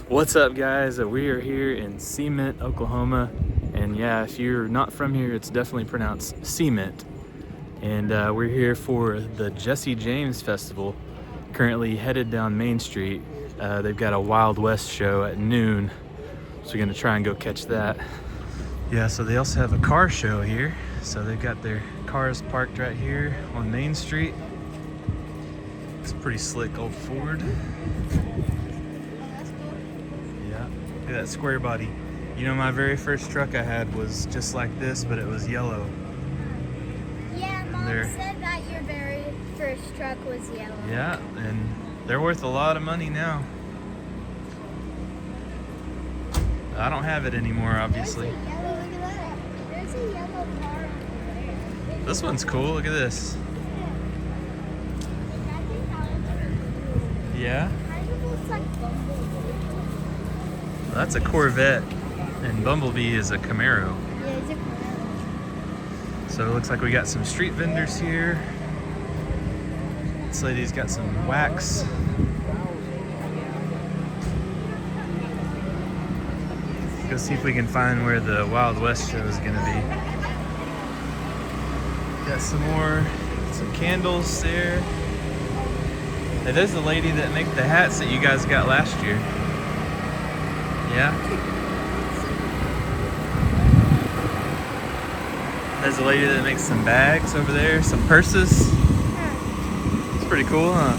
What's up, guys? We are here in Cement, Oklahoma, and yeah, if you're not from here, it's definitely pronounced cement. And we're here for the Jesse James Festival, currently headed down Main Street. They've got a Wild West show at noon, so we're gonna try and go catch that. Yeah, so they also have a car show here, so they've got their cars parked right here on Main Street. It's a pretty slick old Ford. Look at that square body. You know, my very first truck I had was just like this, but it was yellow. Yeah, Mom said that your very first truck was yellow. Yeah, and they're worth a lot of money now. I don't have it anymore, obviously. There's a yellow, look at that. There's a yellow car over there. This one's cool, look at this. Yeah? Kind of looks like Bumblebee. That's a Corvette, and Bumblebee is a Camaro. Yeah, it's a Camaro. So it looks like we got some street vendors here. This lady's got some wax. Go see if we can find where the Wild West show is gonna be. Got some candles there. Hey, there's the lady that make the hats that you guys got last year. Yeah. There's a lady that makes some bags over there, some purses. It's pretty cool, huh?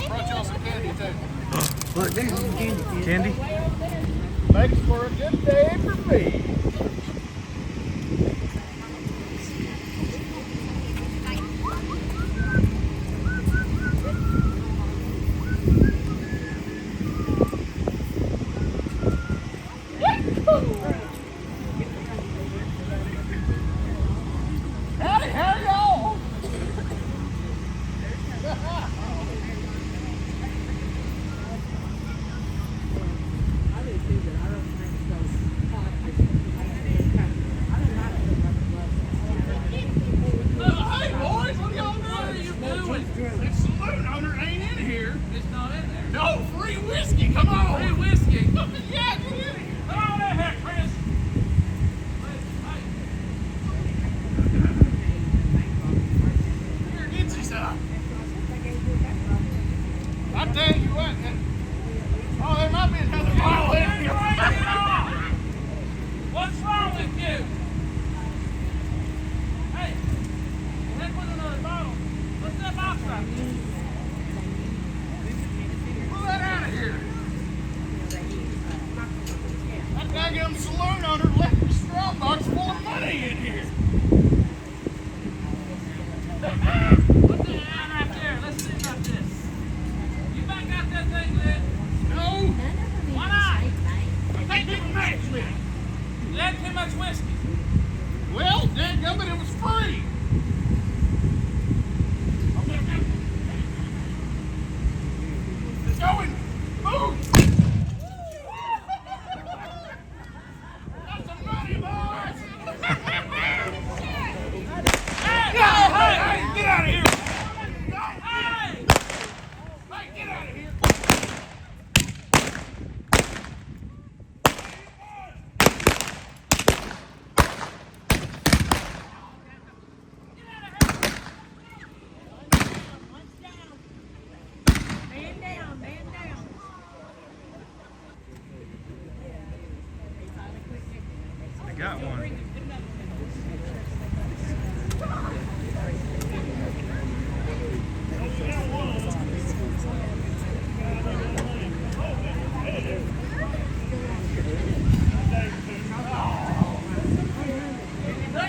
Brought y'all some candy too. Look, candy. Makes for a good day for me. Howdy, how y'all? Hey boys, what y'all doing? The saloon owner ain't in here. It's not in there. No, free whiskey, come on. Free whiskey. Yeah, get in here. Come on in here, Chris. Here, get you some. I tell you what, oh, there might be another bottle in here. What's wrong with you? Hey, let's put another bottle. What's that box right there? Pull that out of here. That goddamn saloon owner left the straw box full of money in here. Put that out right there. Let's see about this. You might got that thing lit. No, Why not? they didn't match me. You had too much whiskey. Well, dadgummit, it was free. It's going. Move. That's some money, boys. Hey, get out of here. Hey! Hey, get out of here. Man down. I got one.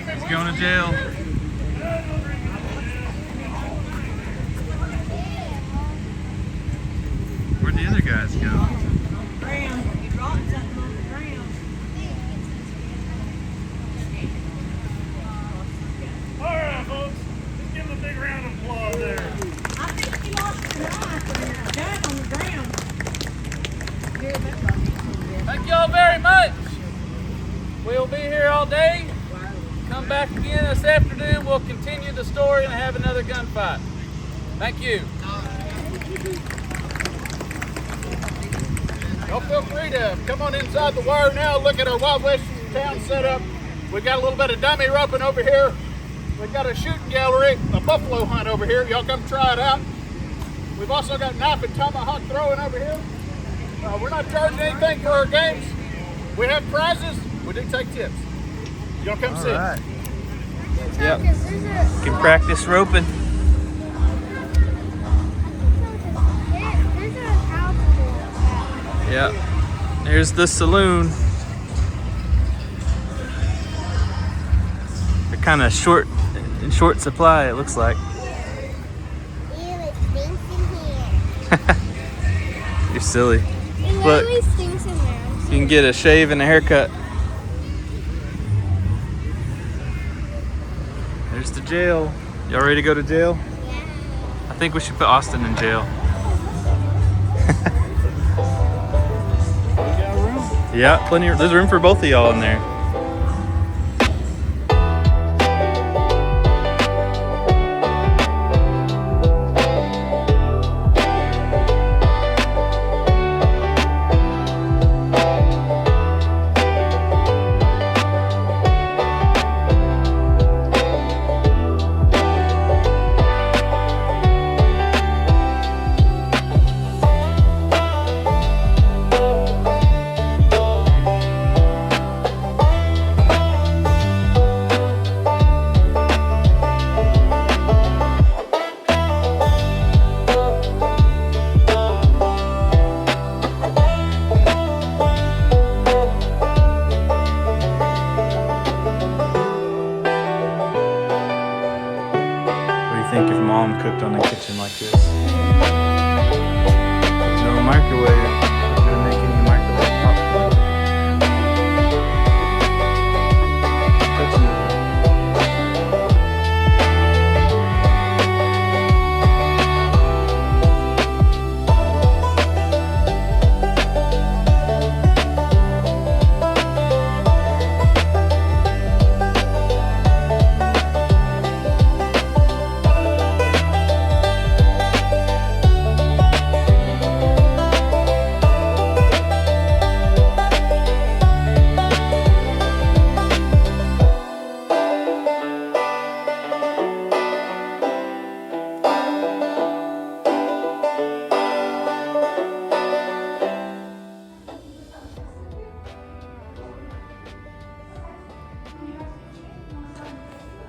He's going to jail. Where'd the other guys go? All right, folks. Let's give him a big round of applause there. I think you lost your knife on your gun on the ground. Thank y'all very much. We'll be here all day. Come back again this afternoon. We'll continue the story and have another gunfight. Thank you. Y'all feel free to come on inside the wire now. Look at our Wild West town setup. We got a little bit of dummy roping over here. We've got a shooting gallery, a buffalo hunt over here. Y'all come try it out. We've also got knife and tomahawk throwing over here. We're not charging anything for our games. We have prizes. We do take tips. Y'all come see us. Yep. You can practice roping. There's a house. Yep. There's the saloon. They're kind of in short supply, it looks like. Ew, it stinks in here. You're silly. It literally stinks in there. You can get a shave and a haircut. There's the jail. Y'all ready to go to jail? Yeah. I think we should put Austin in jail. Yeah, plenty. There's room for both of y'all in there. Think if mom cooked on a kitchen like this. There's no microwave. I'm gonna make any microwave popcorn.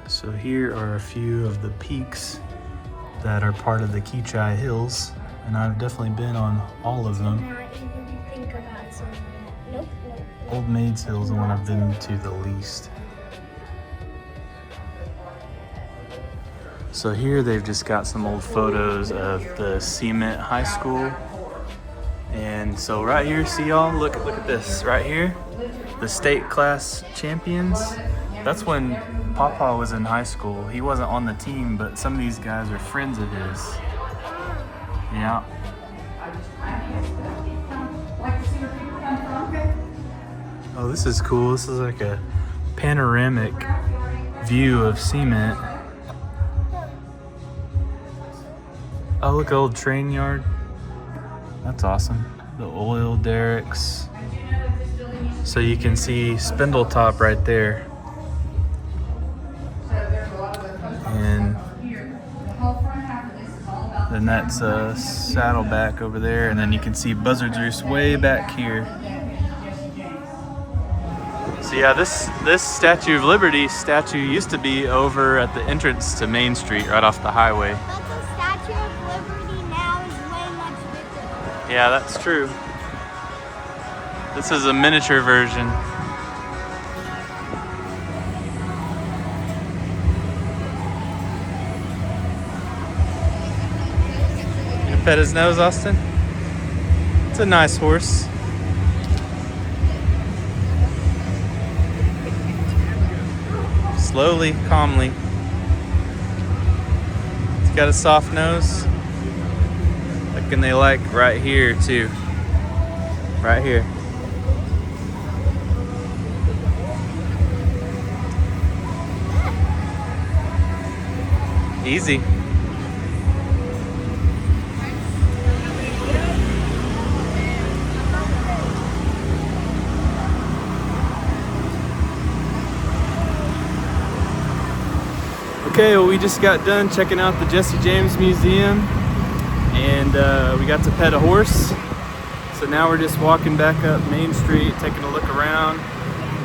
So here are a few of the peaks that are part of the KEECHI Hills, and I've definitely been on all of them. Not even think about something. Nope. Old Maids Hill is the one I've been to the least. So here they've just got some old photos of the Cement High School. And so right here, see y'all, look at this right here. The state class champions. That's when Papa was in high school. He wasn't on the team, but some of these guys are friends of his. Yeah. Oh, this is cool. This is like a panoramic view of Cement. Oh, look, old train yard. That's awesome. The oil derricks. So you can see Spindletop right there. And then that's a Saddleback over there. And then you can see Buzzard's Roost way back here. So yeah, this Statue of Liberty statue used to be over at the entrance to Main Street, right off the highway. But the Statue of Liberty now is way much bigger. Yeah, that's true. This is a miniature version. You gonna pet his nose, Austin? It's a nice horse. Slowly, calmly. It's got a soft nose. And they like right here too. Right here. Easy. Okay, well, we just got done checking out the Jesse James Museum, and we got to pet a horse. So now we're just walking back up Main Street, taking a look around,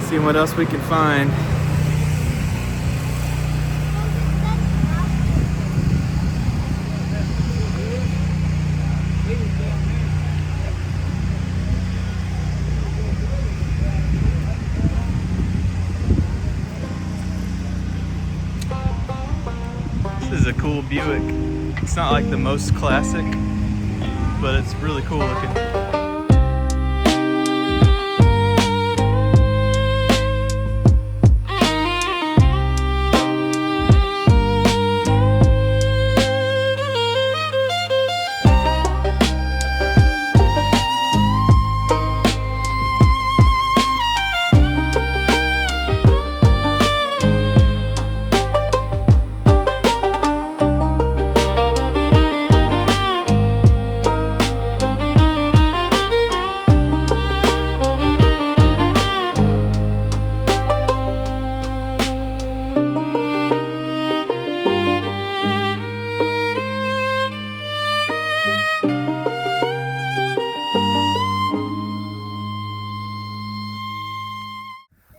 seeing what else we can find. This is a cool Buick. It's not like the most classic, but it's really cool looking.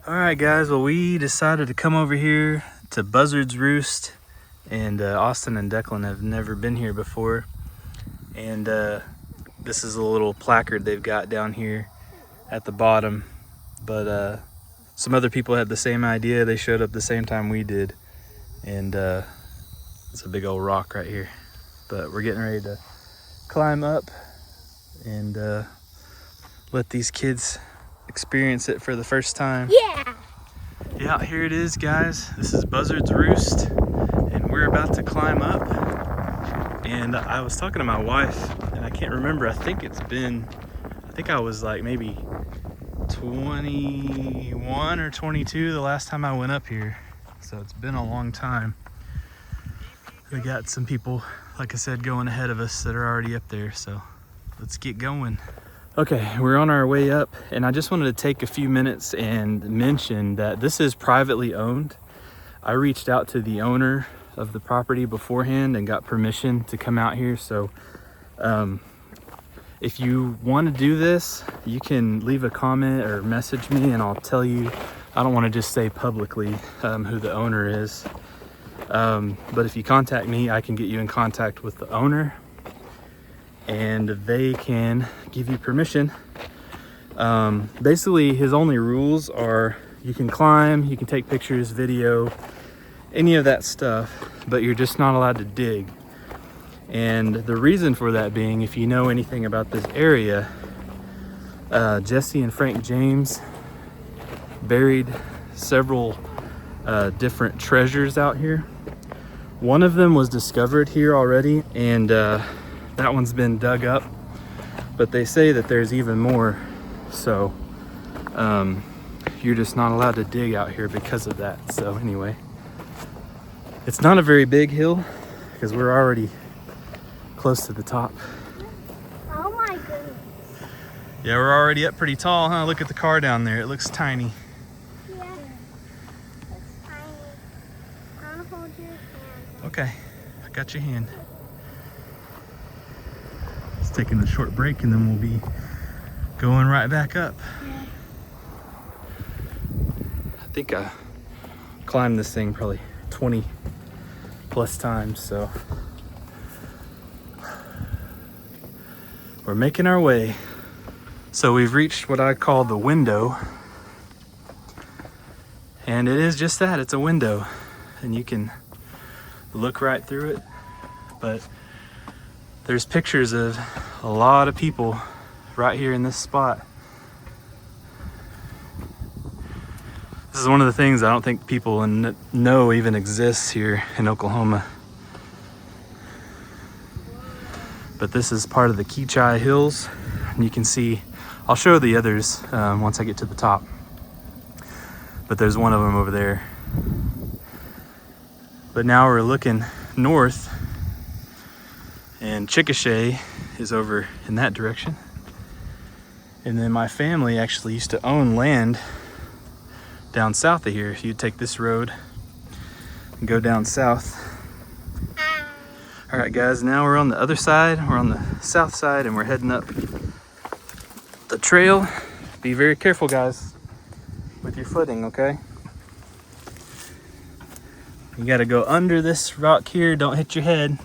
Alright guys, well, we decided to come over here to Buzzard's Roost, and Austin and Declan have never been here before, and this is a little placard they've got down here at the bottom, but some other people had the same idea. They showed up the same time we did, and it's a big old rock right here, but we're getting ready to climb up and let these kids experience it for the first time. Yeah, here it is, guys. This is Buzzard's Roost, and we're about to climb up. And I was talking to my wife, and I can't remember. I think I was like maybe 21 or 22 the last time I went up here. So it's been a long time. We got some people, like I said, going ahead of us that are already up there. So let's get going. Okay, we're on our way up, and I just wanted to take a few minutes and mention that this is privately owned. I reached out to the owner of the property beforehand and got permission to come out here. So if you want to do this, you can leave a comment or message me, and I'll tell you. I don't want to just say publicly who the owner is, but if you contact me, I can get you in contact with the owner, and they can give you permission. Basically, his only rules are you can climb, you can take pictures, video, any of that stuff, but you're just not allowed to dig. And the reason for that being, if you know anything about this area, Jesse and Frank James buried several different treasures out here. One of them was discovered here already, and that one's been dug up, but they say that there's even more. So you're just not allowed to dig out here because of that. So anyway, it's not a very big hill because we're already close to the top. Oh my goodness. Yeah, we're already up pretty tall, huh? Look at the car down there. It looks tiny. Yeah, it's tiny. I want to hold your hand. Okay, I got your hand. Just taking a short break, and then we'll be going right back up. Yeah. I think I climbed this thing probably 20 plus times, so we're making our way. So we've reached what I call the window, and it is just that. It's a window, and you can look right through it, but there's pictures of a lot of people right here in this spot. This is one of the things I don't think people know even exists here in Oklahoma. But this is part of the KEECHI Hills, and you can see, I'll show the others once I get to the top. But there's one of them over there. But now we're looking north, and Chickasha is over in that direction. And then my family actually used to own land down south of here. If you take this road, and go down south. All right, guys, now we're on the other side. We're on the south side and we're heading up the trail. Be very careful, guys, with your footing, okay? You gotta go under this rock here. Don't hit your head.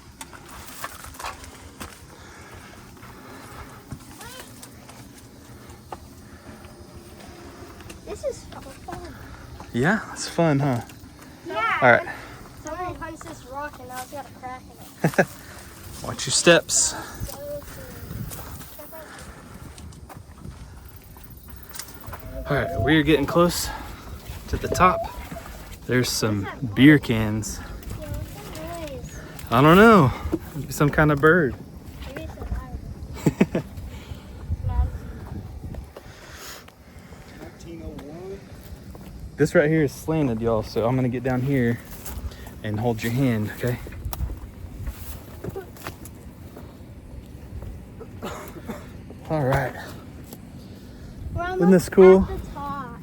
This is so fun. Yeah, it's fun, huh? Yeah. All right. Someone punched this rock and now it's got a crack in it. Watch your steps. All right, we're getting close to the top. There's some beer cans. Yeah, what's that noise? I don't know. Maybe some kind of bird. Maybe it's an iron. This right here is slanted, y'all, so I'm gonna get down here and hold your hand, okay? All right. Isn't this cool? At the top.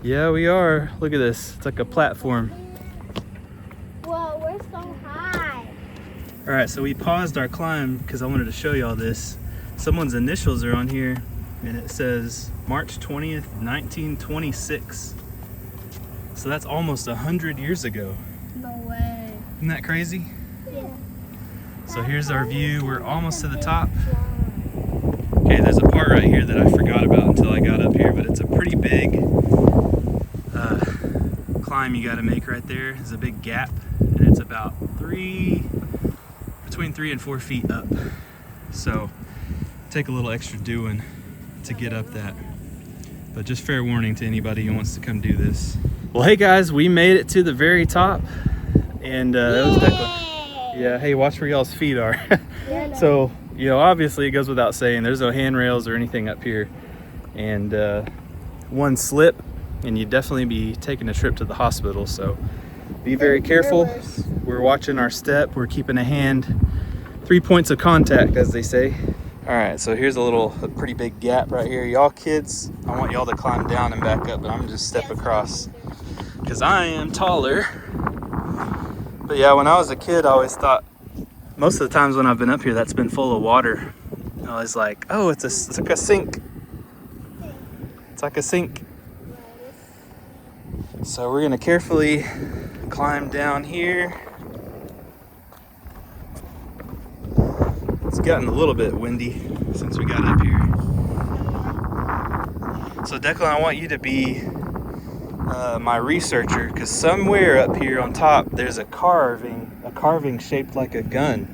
Yeah, we are. Look at this. It's like a platform. Whoa, we're so high. All right, so we paused our climb because I wanted to show y'all this. Someone's initials are on here, and it says March 20th, 1926. So that's almost 100 years ago. No way. Isn't that crazy? Yeah. So here's our view. We're almost to the top. Okay, there's a part right here that I forgot about until I got up here, but it's a pretty big climb you got to make right there. There's a big gap, and it's about between 3 and 4 feet up. So take a little extra doing to get up that. But just fair warning to anybody who wants to come do this. Well, hey guys, we made it to the very top, and that was definitely, yeah. Hey, watch where y'all's feet are. So, you know, obviously it goes without saying, there's no handrails or anything up here, and one slip and you'd definitely be taking a trip to the hospital. So be very careful. We're watching our step. We're keeping a hand, 3 points of contact, as they say. All right, so here's a pretty big gap right here. Y'all kids, I want y'all to climb down and back up, but I'm gonna just step across because I am taller. But yeah, when I was a kid, I always thought, most of the times when I've been up here, that's been full of water. I was like, oh, it's like a sink. It's like a sink. So we're gonna carefully climb down here. It's gotten a little bit windy since we got up here. So Declan, I want you to be my researcher, because somewhere up here on top there's a carving shaped like a gun.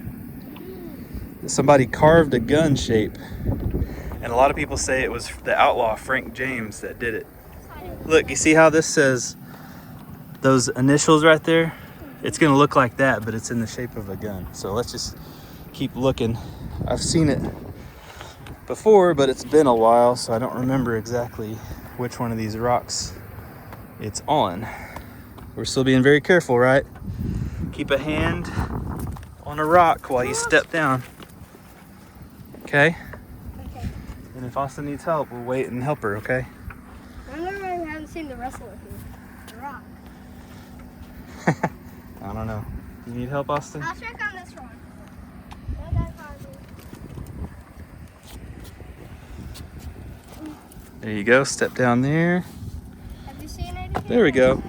Somebody carved a gun shape, and a lot of people say it was the outlaw Frank James that did it. Look, you see how this says those initials right there? It's gonna look like that, but it's in the shape of a gun. So let's just keep looking. I've seen it before, but it's been a while, so I don't remember exactly which one of these rocks it's on. We're still being very careful, right? Keep a hand on a rock while you step down. Okay? Okay. And if Austin needs help, we'll wait and help her, okay? I haven't seen the wrestler here. The rock. I don't know. You need help, Austin? I'll check on this one. There you go. Step down there. Have you seen anything? There we go.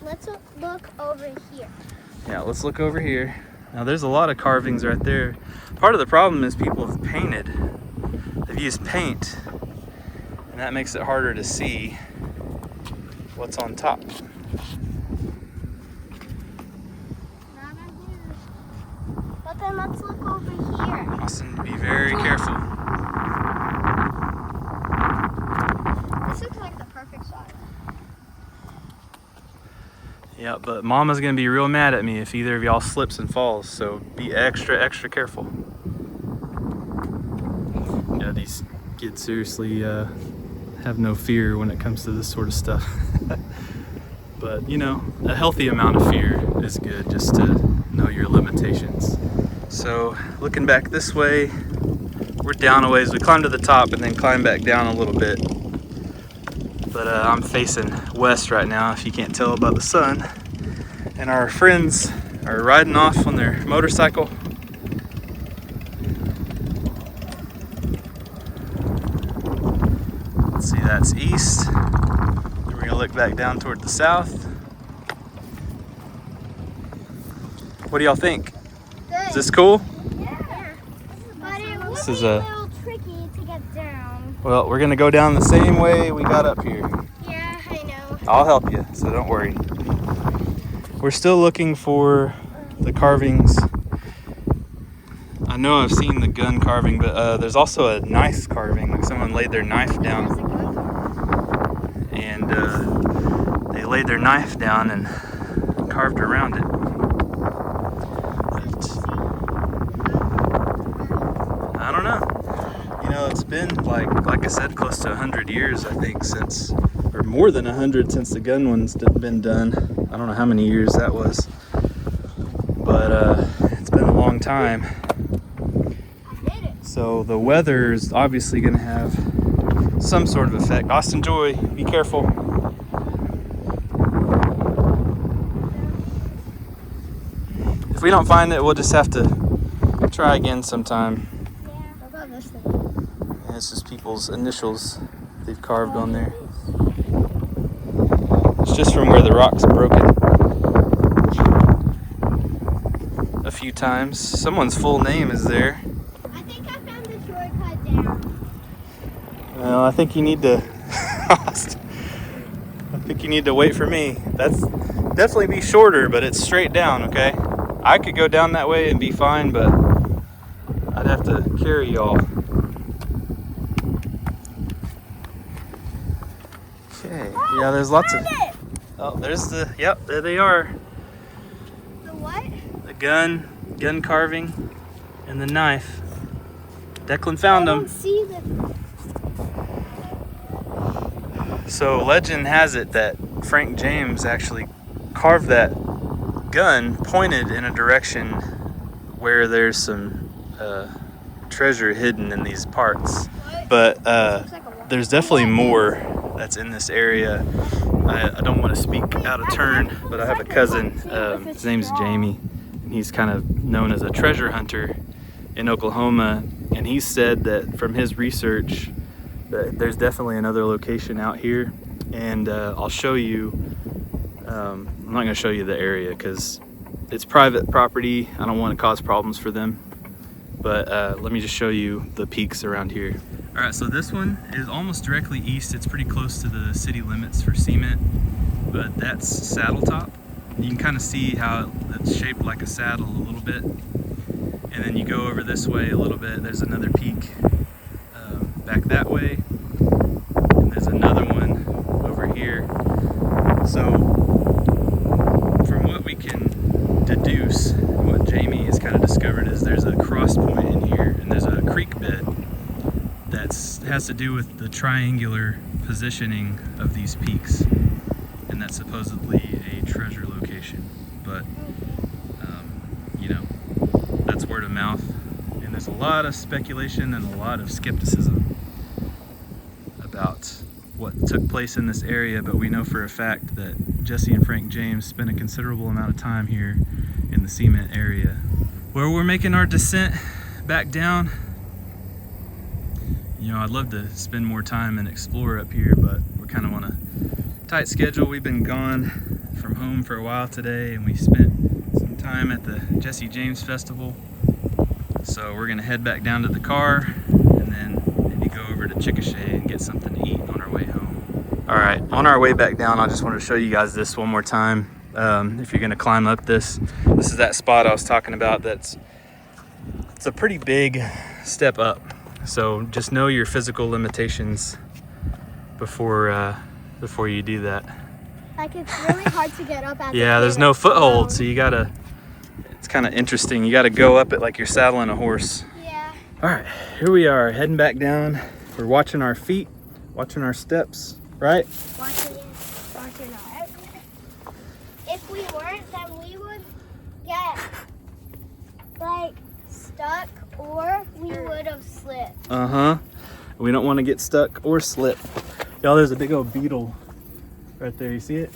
Let's look over here. Yeah, let's look over here. Now there's a lot of carvings right there. Part of the problem is people have painted. They've used paint, and that makes it harder to see what's on top. Not on here. But then let's look over here. Austin, be very careful. This looks like the perfect size. Yeah, but Mama's gonna be real mad at me if either of y'all slips and falls, so be extra, extra careful. Yeah, these kids seriously have no fear when it comes to this sort of stuff. But, you know, a healthy amount of fear is good, just to know your limitations. So, looking back this way, we're down a ways. We climbed to the top and then climbed back down a little bit. But I'm facing west right now, if you can't tell by the sun. And our friends are riding off on their motorcycle. Let's see, that's east. Then we're gonna look back down toward the south. What do y'all think? Good. Is this cool? Yeah. But it would This be is a a- little tricky to get down. Well, we're gonna go down the same way we got up here. Yeah, I know. I'll help you, so don't worry. We're still looking for the carvings. I know I've seen the gun carving, but there's also a knife carving, like someone laid their knife There's a down, gun. and they laid their knife down and carved around it. But I don't know. You know, it's been like I said, close to 100 years, I think, since, or more than 100 since the gun one's been done. I don't know how many years that was, but it's been a long time. So the weather is obviously going to have some sort of effect. Austin Joy, be careful. If we don't find it, we'll just have to try again sometime. Yeah. What about this thing? And it's just people's initials they've carved on there. It's just from where the rock's broken a few times. Someone's full name is there. I think I found the shortcut down. Well, I think you need to. I think you need to wait for me. That's definitely be shorter, but it's straight down. Okay, I could go down that way and be fine, but I'd have to carry y'all. Okay. Yeah, there's lots of. Found it! Oh, there's the. Yep, there they are. The what? The gun carving, and the knife. Declan found I them. don't see them. So legend has it that Frank James actually carved that gun pointed in a direction where there's some treasure hidden in these parts. But there's definitely more that's in this area. I don't want to speak out of turn, but I have a cousin, his name's Jamie, and he's kind of known as a treasure hunter in Oklahoma, and he said that from his research that there's definitely another location out here, and I'll show you. I'm not going to show you the area because it's private property. I don't want to cause problems for them, but let me just show you the peaks around here. All right, so this one is almost directly east. It's pretty close to the city limits for cement, but that's Saddle Top. You can kind of see how it's shaped like a saddle a little bit. And then you go over this way a little bit, there's another peak back that way. And there's another one over here. So from what we can deduce, what Jamie has kind of discovered is there's a cross point in here, and there's a creek bed that has to do with the triangular positioning of these peaks, and that's supposedly a treasure location. But you know, that's word of mouth, and there's a lot of speculation and a lot of skepticism about what took place in this area, but we know for a fact that Jesse and Frank James spent a considerable amount of time here in the cement area. Where we're making our descent back down, you know, I'd love to spend more time and explore up here, but we're kind of on a tight schedule. We've been gone from home for a while today, and we spent some time at the Jesse James Festival. So we're gonna head back down to the car and then maybe go over to Chickasha and get something to eat on our way home. All right, on our way back down, I just wanted to show you guys this one more time. If you're gonna climb up this is that spot I was talking about. It's a pretty big step up. So just know your physical limitations before you do that. Like, it's really hard to get up at Yeah, there's no foothold, so you gotta, it's kind of interesting. You gotta go up it like you're saddling a horse. Yeah. All right, here we are heading back down. We're watching our feet, watching our steps, right? Watching it. If we weren't, then we would get, like, stuck, or we would have slipped. Uh-huh. We don't want to get stuck or slip. Y'all, there's a big old beetle right there. You see it?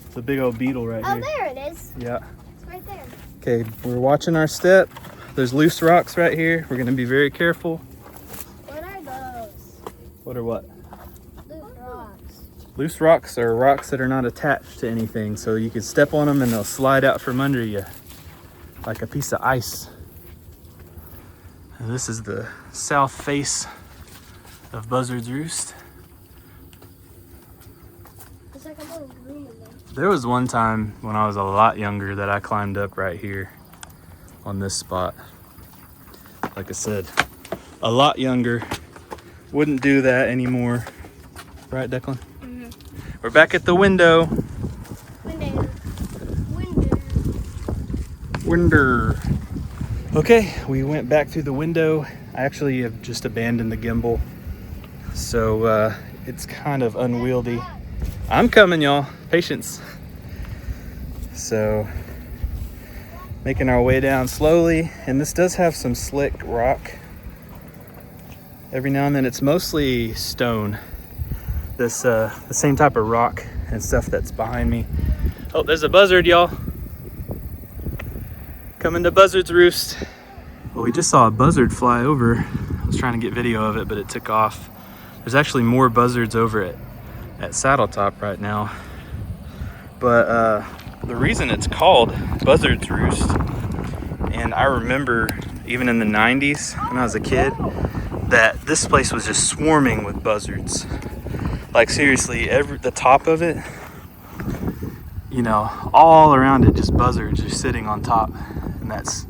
It's a big old beetle right Oh, here. there it is. Yeah. It's right there. Okay, we're watching our step. There's loose rocks right here. We're gonna be very careful. What are those? What are what? Loose rocks. Loose rocks are rocks that are not attached to anything, so you can step on them and they'll slide out from under you like a piece of ice. And this is the south face of Buzzard's Roost. There's like a little room in there. There was one time when I was a lot younger that I climbed up right here on this spot. Like I said, a lot younger. Wouldn't do that anymore. Right, Declan? Mm-hmm. We're back at the window. Window. Okay, we went back through the window. I actually have just abandoned the gimbal, so it's kind of unwieldy. I'm coming, y'all. Patience. So, making our way down slowly, and this does have some slick rock. Every now and then, it's mostly stone. This the same type of rock and stuff that's behind me. Oh, there's a buzzard, y'all. Coming to Buzzard's Roost. Well, we just saw a buzzard fly over. I was trying to get video of it, but it took off. There's actually more buzzards over at Saddle Top right now. But the reason it's called Buzzard's Roost, and I remember even in the 90s when I was a kid, that this place was just swarming with buzzards. Like seriously, the top of it, you know, all around it, just buzzards are sitting on top. And that's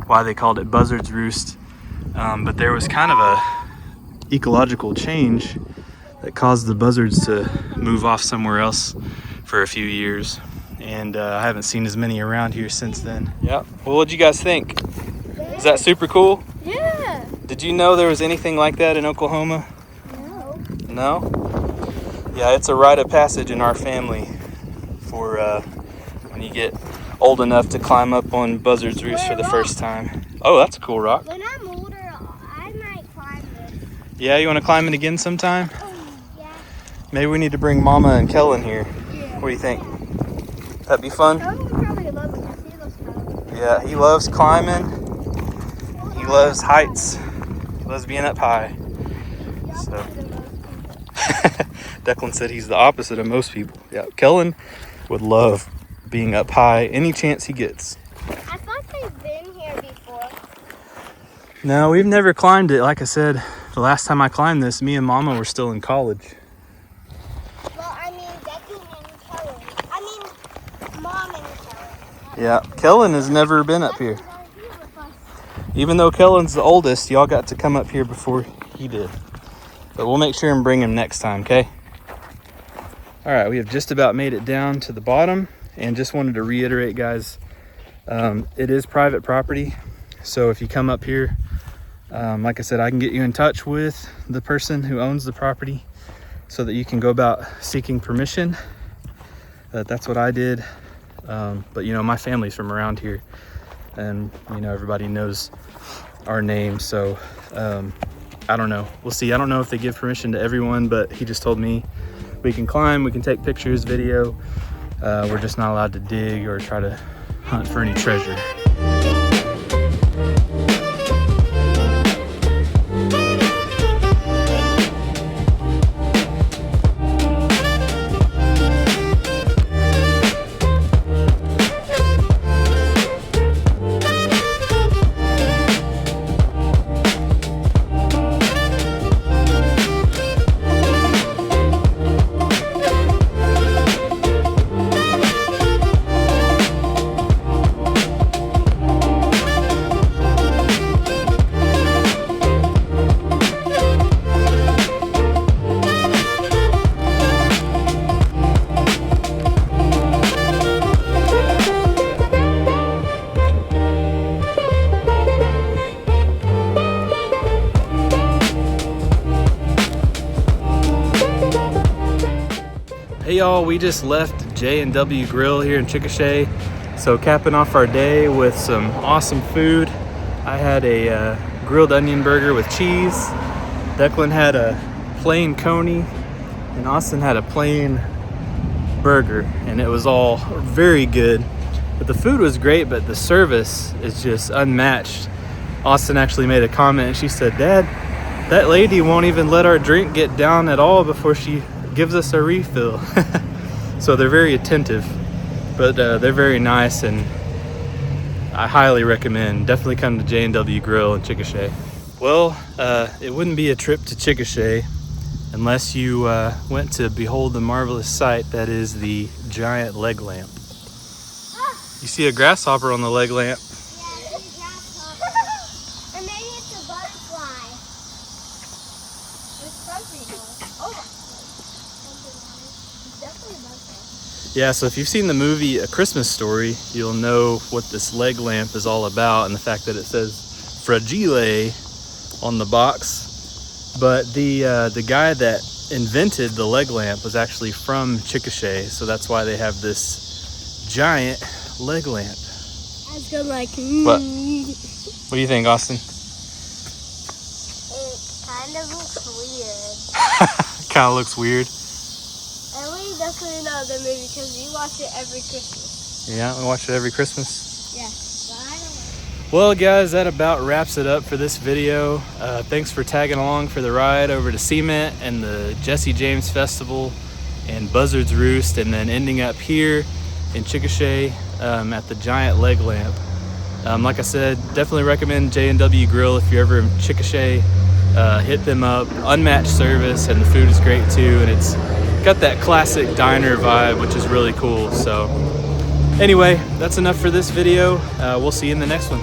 why they called it Buzzard's Roost. But there was kind of a ecological change that caused the buzzards to move off somewhere else for a few years. And I haven't seen as many around here since then. Yeah. Well, what'd you guys think? Is that super cool? Yeah. Did you know there was anything like that in Oklahoma? No. No? Yeah, it's a rite of passage in our family for when you get old enough to climb up on Buzzard's Roost for the first time. Oh, that's a cool rock. When I'm older, I might climb it. Yeah, you want to climb it again sometime? Yeah. Maybe we need to bring Mama and Kellen here. Yeah. What do you think? That'd be fun? Kellen would probably love it because he loves climbing. Yeah, he loves climbing. He loves heights. He loves being up high. So. Declan said he's the opposite of most people. Yeah, Kellen would love being up high any chance he gets. I thought they've been here before. No, we've never climbed it. Like I said, the last time I climbed this, me and Mama were still in college. Well, I mean, Declan and Kellen. I mean, Mom and Kellen. Yeah, Kellen has never been up here. Even though Kellen's the oldest, y'all got to come up here before he did. But we'll make sure and bring him next time, okay? All right, we have just about made it down to the bottom, and just wanted to reiterate, guys, it is private property. So if you come up here, like I said, I can get you in touch with the person who owns the property so that you can go about seeking permission. That's what I did. But you know, my family's from around here, and you know, everybody knows our name. So I don't know, we'll see. I don't know if they give permission to everyone, but he just told me we can climb, we can take pictures, video. We're just not allowed to dig or try to hunt for any treasure. Hey y'all, we just left J&W Grill here in Chickasha. So capping off our day with some awesome food. I had a grilled onion burger with cheese. Declan had a plain coney, and Austin had a plain burger, and it was all very good. But the food was great, but the service is just unmatched. Austin actually made a comment, and she said, "Dad, that lady won't even let our drink get down at all before she gives us a refill." So they're very attentive, but they're very nice, and I highly recommend. Definitely come to J&W Grill in Chickasha. Well, it wouldn't be a trip to Chickasha unless you went to behold the marvelous sight that is the giant leg lamp. You see a grasshopper on the leg lamp. Yeah, it's a grasshopper. Or maybe it's a butterfly. It's something else. Oh, it's definitely a butterfly. Yeah, so if you've seen the movie A Christmas Story, you'll know what this leg lamp is all about, and the fact that it says Fragile on the box. But the guy that invented the leg lamp was actually from Chickasha, so that's why they have this giant leg lamp. I was going like, What do you think, Austin? It kind of looks weird. Kind of looks weird. And we definitely know the movie because we watch it every Christmas. Yeah, we watch it every Christmas. Yeah, but I don't know. Well, guys, that about wraps it up for this video. Thanks for tagging along for the ride over to Cement and the Jesse James Festival and Buzzard's Roost, and then ending up here in Chickasha at the giant leg lamp. Like I said, definitely recommend J&W Grill if you're ever in Chickasha. Hit them up. Unmatched service, and the food is great too, and it's got that classic diner vibe, which is really cool. So anyway, that's enough for this video. We'll see you in the next one.